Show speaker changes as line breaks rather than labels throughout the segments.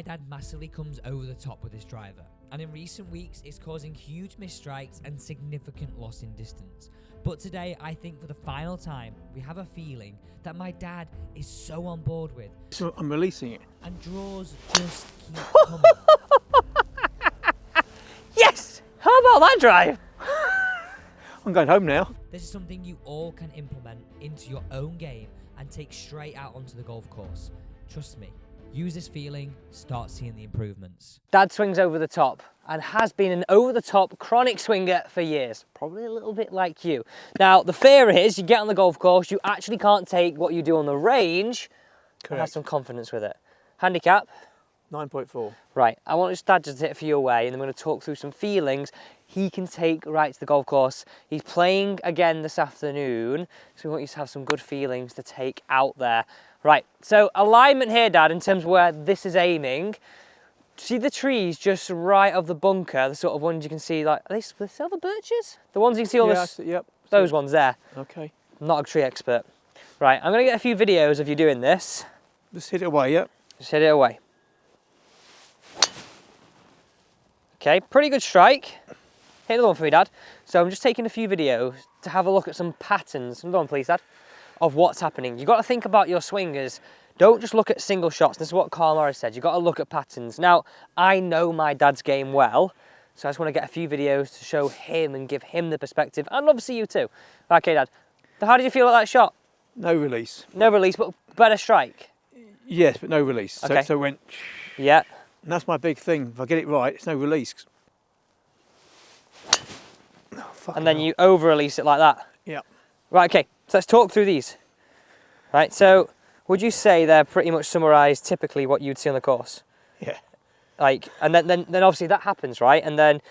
My dad massively comes over the top with his driver, and in recent weeks it's causing huge missed strikes and significant loss in distance. But today, I think for the final time, we have a feeling that my dad is so on board with.
So I'm releasing it.
And draws just keep coming.
Yes! How about that drive?
I'm going home now.
This is something you all can implement into your own game and take straight out onto the golf course. Trust me, use this feeling, start seeing the improvements.
Dad swings over the top and has been an over-the-top chronic swinger for years. Probably a little bit like you. Now, the fear is you get on the golf course, you actually can't take what you do on the range and have some confidence with it. Handicap?
9.4.
Right, I want his dad to hit a few away and I'm going to talk through some feelings he can take right to the golf course. He's playing again this afternoon, so we want you to have some good feelings to take out there. Right, so alignment here, Dad, in terms of where this is aiming. See the trees just right of the bunker, the sort of ones you can see, like, are they silver birches? The ones you can see all this,
Yep.
those ones there.
Okay.
I'm not a tree expert. Right, I'm going to get a few videos of you doing this.
Just hit it away, yep.
Just hit it away. Okay, pretty good strike. Hit another one for me, Dad. So I'm just taking a few videos to have a look at some patterns. Another one, please, Dad. Of what's happening. You've got to think about your swingers. Don't just look at single shots. This is what Carl Morris said. You've got to look at patterns. Now, I know my dad's game well, so I just want to get a few videos to show him and give him the perspective, and obviously you too. Okay, Dad. So how did you feel about that shot?
No release.
No release, but better strike.
Yes, but no release.
Okay.
So it went.
Yeah.
And that's my big thing. If I get it right, it's no release. Oh,
And then you over-release it like that.
Yeah.
Right, okay. So let's talk through these. Right, so would you say they're pretty much summarised typically what you'd see on the course?
Yeah.
Like, and then obviously that happens, right? And then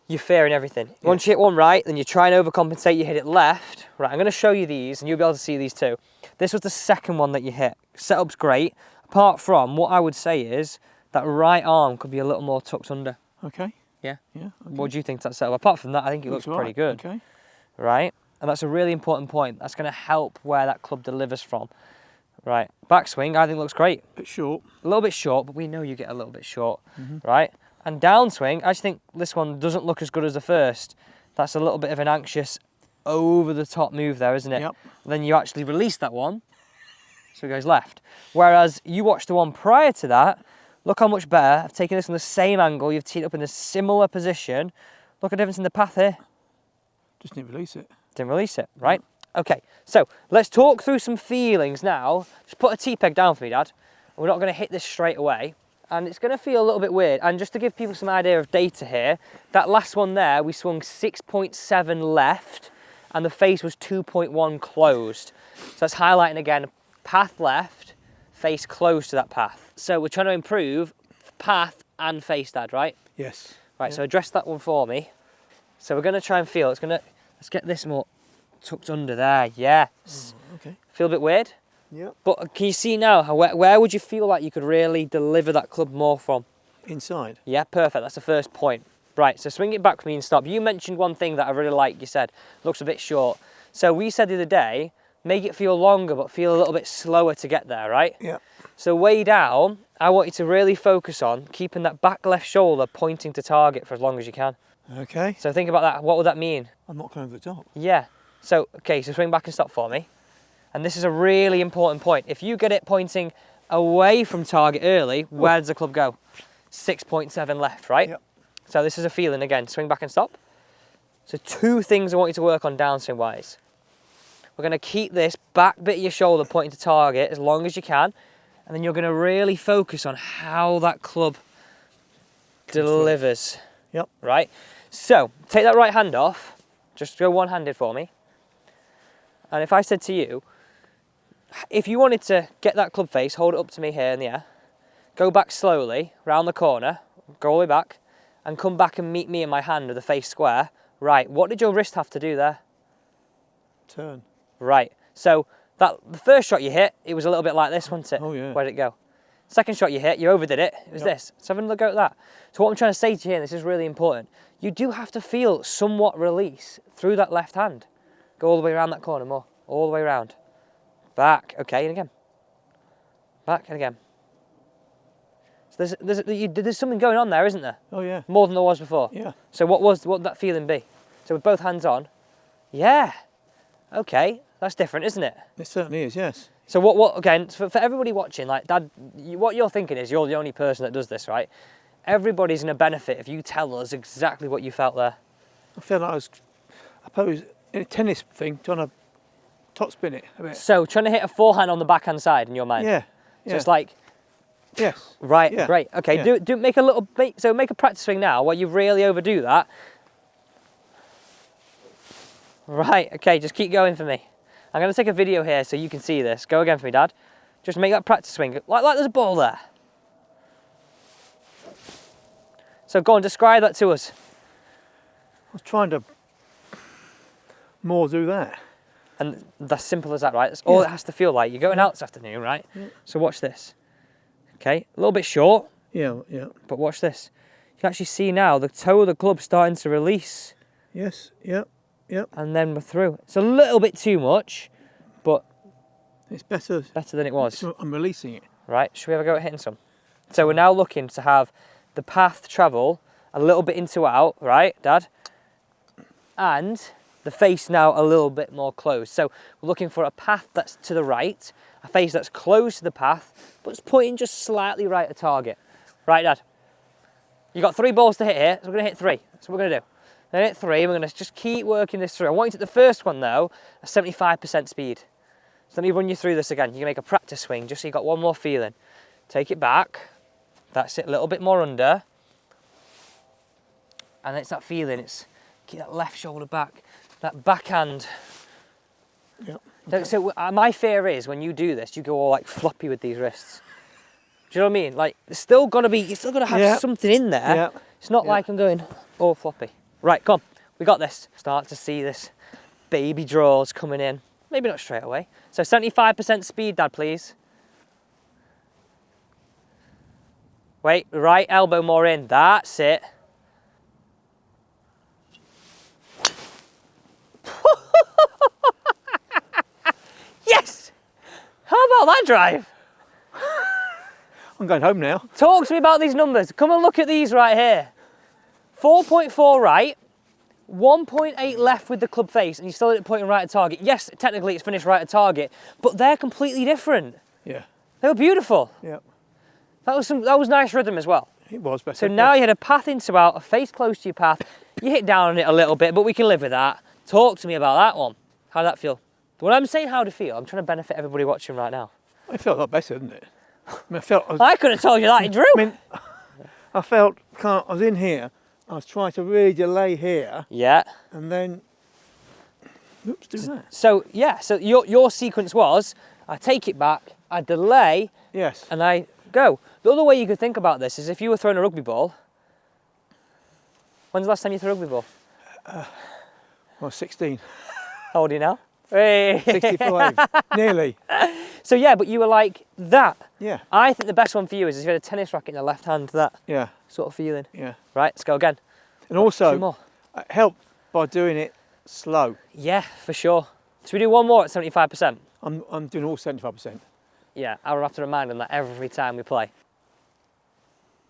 you're fearing everything.
Yeah.
Once you hit one right, then you try and overcompensate, you hit it left. Right, I'm going to show you these and you'll be able to see these too. This was the second one that you hit. Setup's great. Apart from, what I would say is that right arm could be a little more tucked under.
Okay.
Yeah?
Yeah. Okay.
What do you think of that setup? Apart from that, I think it looks pretty
right.
good.
Okay.
Right? And that's a really important point. That's going to help where that club delivers from. Right, backswing I think looks great.
Bit short.
A little bit short, but we know you get a little bit short, right? And downswing, I just think this one doesn't look as good as the first. That's a little bit of an anxious, over-the-top move there, isn't it?
Yep.
Then you actually release that one, so it goes left. Whereas you watch the one prior to that, look how much better. I've taken this from the same angle, you've teed up in a similar position. Look at the difference in the path here.
Just didn't release it.
Didn't release it, right? Okay, so let's talk through some feelings now. Just put a T-peg down for me, Dad. We're not going to hit this straight away. And it's going to feel a little bit weird. And just to give people some idea of data here, that last one there, we swung 6.7 left, and the face was 2.1 closed. So that's highlighting again, path left, face close to that path. So we're trying to improve path and face, Dad, right?
Yes.
Right,
Yeah.
so address that one for me. So we're going to try and feel, let's get this more tucked under there, yes.
Okay.
Feel a bit weird?
Yep.
But can you see now, where would you feel like you could really deliver that club more from?
Inside.
Yeah, perfect, that's the first point. Right, so swing it back for me and stop. You mentioned one thing that I really like, you said, looks a bit short. So we said the other day, make it feel longer, but feel a little bit slower to get there, right?
Yeah.
So way down, I want you to really focus on keeping that back left shoulder pointing to target for as long as you can.
Okay.
So think about that, what would that mean?
I'm not going over the top.
Yeah. So, okay, so swing back and stop for me. And this is a really important point. If you get it pointing away from target early, where does the club go? 6.7 left, right?
Yep.
So this is a feeling again, swing back and stop. So two things I want you to work on downswing wise. We're going to keep this back bit of your shoulder pointing to target as long as you can. And then you're going to really focus on how that club delivers.
Yep.
Right? So, take that right hand off. Just go one-handed for me. And if I said to you, if you wanted to get that club face, hold it up to me here in the air, go back slowly, round the corner, go all the way back, and come back and meet me in my hand with the face square. Right, what did your wrist have to do there?
Turn.
Right, so the first shot you hit, it was a little bit like this, wasn't it?
Oh, yeah.
Where did it go? Second shot you hit, you overdid it, it was this. So have a go at that. So what I'm trying to say to you, and this is really important, you do have to feel somewhat release through that left hand. Go all the way around that corner more, all the way around. Back, okay, and again. Back and again. So there's something going on there, isn't there?
Oh yeah.
More than there was before.
Yeah.
So what would that feeling be? So with both hands on. Yeah. Okay, that's different, isn't it?
It certainly is. Yes.
So what again, for everybody watching, like Dad, what you're thinking is you're the only person that does this, right? Everybody's going to benefit if you tell us exactly what you felt there.
I felt like I suppose, in a tennis thing, trying to top spin it a bit.
So trying to hit a forehand on the backhand side in your mind.
Yeah.
So it's like,
yes.
right,
Yeah.
great. Okay,
Yeah.
make a practice swing now while you really overdo that. Right, okay, just keep going for me. I'm going to take a video here so you can see this. Go again for me, Dad. Just make that practice swing, like there's a ball there. So go on, describe that to us.
I was trying to more do that.
And that's simple as that, right? That's all it has to feel like. You're going out this afternoon, right?
Yeah.
So watch this. Okay, a little bit short,
Yeah. Yeah.
but watch this. You can actually see now the toe of the club starting to release,
Yes. Yep. Yep.
and then we're through. It's a little bit too much, but
It's better.
better than it was.
I'm releasing it.
Right, should we have a go at hitting some? So we're now looking to have the path travel a little bit into out, right, Dad? And the face now a little bit more closed. So we're looking for a path that's to the right, a face that's close to the path, but it's pointing just slightly right at target. Right, Dad? You got 3 balls to hit here, so we're gonna hit 3. That's what we're gonna do. Then hit 3, and we're gonna just keep working this through. I want you to hit the first one though, at 75% speed. So let me run you through this again. You can make a practice swing just so you got one more feeling. Take it back. That's it, a little bit more under. And it's that feeling, it's keep that left shoulder back, that backhand.
Yep.
So my fear is when you do this, you go all like floppy with these wrists. Do you know what I mean? Like, you're still got to have something in there.
Yep.
It's not like I'm going all floppy. Right, come on, we got this. Start to see this baby draws coming in. Maybe not straight away. So 75% speed, Dad, please. Wait, right elbow more in, that's it. Yes! How about that drive?
I'm going home now.
Talk to me about these numbers. Come and look at these right here. 4.4 right, 1.8 left with the club face, and you still hit it pointing right at target. Yes, technically it's finished right at target, but they're completely different.
Yeah.
They were beautiful.
Yep.
That was nice rhythm as well.
It was better.
So now you had a path into out, a face close to your path. You hit down on it a little bit, but we can live with that. Talk to me about that one. How did that feel? When I'm saying how to feel, I'm trying to benefit everybody watching right now.
It felt a lot better, didn't it? I mean,
I could have told you that, he drew.
I felt, I was in here, I was trying to really delay here,
Yeah.
and then, oops, do that.
So yeah, so your sequence was, I take it back, I delay,
Yes.
and I go. The other way you could think about this is if you were throwing a rugby ball. When's the last time you threw a rugby ball?
I was 16.
How old are you now? Hey.
65, nearly.
So yeah, but you were like that.
Yeah.
I think the best one for you is if you had a tennis racket in the left hand, that
Yeah.
sort of feeling.
Yeah.
Right, let's go again.
And
2
also,
more.
it helped by doing it slow.
Yeah, for sure. Should we do one more at 75%?
I'm doing all 75%.
Yeah, I'll have to remind them that every time we play.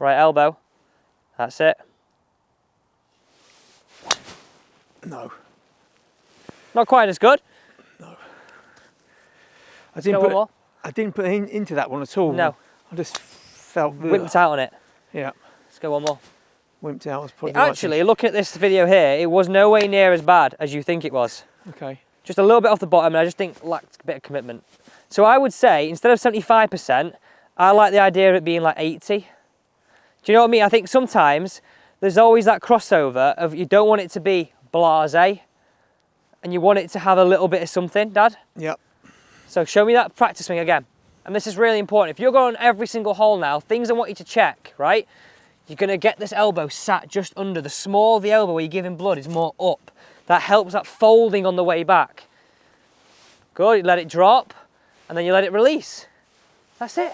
Right elbow. That's it.
No.
Not quite as good.
I didn't
Go one more.
I didn't put into that one at all.
No.
I just felt
Wimped out on it.
Yeah.
Let's go one more.
Wimped out. Was probably
Actually, looking at this video here, it was no way near as bad as you think it was.
Okay.
Just a little bit off the bottom, and I just think lacked a bit of commitment. So I would say, instead of 75%, I like the idea of it being like 80. Do you know what I mean? I think sometimes there's always that crossover of you don't want it to be blasé, and you want it to have a little bit of something, Dad.
Yep.
So show me that practice swing again. And this is really important. If you're going every single hole now, things I want you to check, right? You're gonna get this elbow sat just under. The smaller the elbow where you're giving blood is more up. That helps that folding on the way back. Good, you let it drop, and then you let it release. That's it.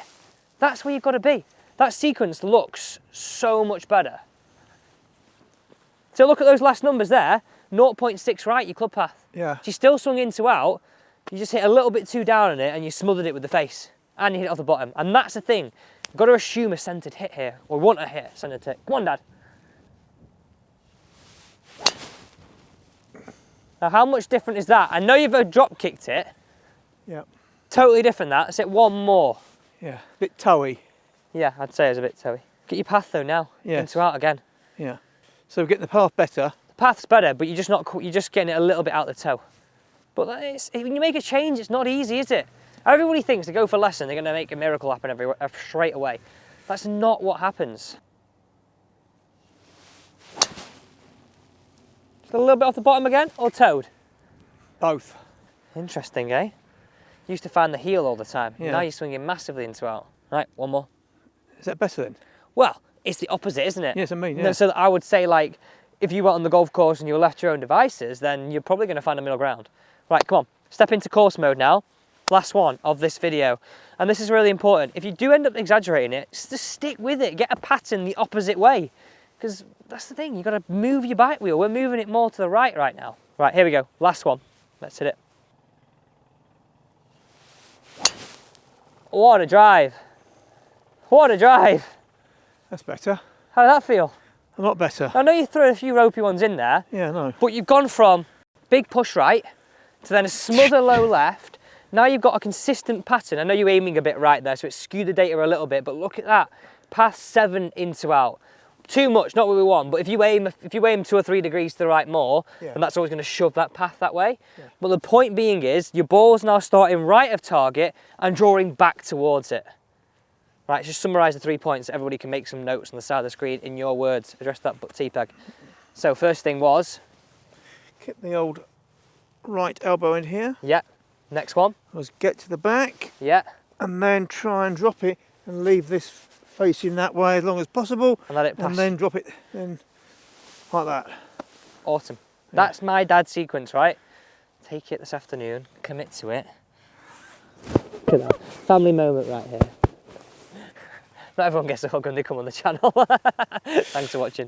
That's where you've got to be. That sequence looks so much better. So look at those last numbers there. 0.6 right, your club path.
Yeah.
You still swung into out, you just hit a little bit too down on it and you smothered it with the face. And you hit it off the bottom. And that's the thing. I've got to assume a centered hit here, or want a hit, centered hit. Come on, Dad. Now, how much different is that? I know you've drop kicked it.
Yeah.
Totally different that. Let's hit one more.
Yeah. Bit toey.
Yeah, I'd say it's a bit toey. Get your path though now.
Yes.
Into out again.
Yeah. So we're getting the path better.
The path's better, but you're just getting it a little bit out the toe. But when you make a change, it's not easy, is it? Everybody thinks to go for lesson, they're going to make a miracle happen straight away. That's not what happens. Just a little bit off the bottom again, or toed?
Both.
Interesting, eh? You used to find the heel all the time.
Yeah.
Now you're swinging massively into out. Right, one more.
Is that better then?
Well, it's the opposite, isn't it?
Yes, I mean, yeah.
No, so I would say, like, if you went on the golf course and you were left to your own devices, then you're probably going to find a middle ground. Right, come on. Step into course mode now. Last one of this video. And this is really important. If you do end up exaggerating it, just stick with it. Get a pattern the opposite way. Because that's the thing. You've got to move your bike wheel. We're moving it more to the right now. Right, here we go. Last one. Let's hit it. What a drive. What a drive.
That's better.
How did that feel?
A lot better.
I know you threw a few ropey ones in there.
Yeah, I know.
But you've gone from big push right to then a smother low left. Now you've got a consistent pattern. I know you're aiming a bit right there, so it skewed the data a little bit, but look at that. Path 7 into out. Too much, not what we want, but if you aim 2 or 3 degrees to the right more, then that's always going to shove that path that way. Yeah. But the point being is, your ball's now starting right of target and drawing back towards it. Right, just summarise the 3 points so everybody can make some notes on the side of the screen in your words. Address that T-peg. So first thing was?
Keep the old right elbow in here.
Yeah. Next one?
Was get to the back.
Yeah.
And then try and drop it and leave this facing that way as long as possible.
And let it pass.
And then drop it in like that.
Awesome. Yeah. That's my dad's sequence, right? Take it this afternoon, commit to it. Look at that. Family moment right here. Not everyone gets a hug when they come on the channel. Thanks for watching.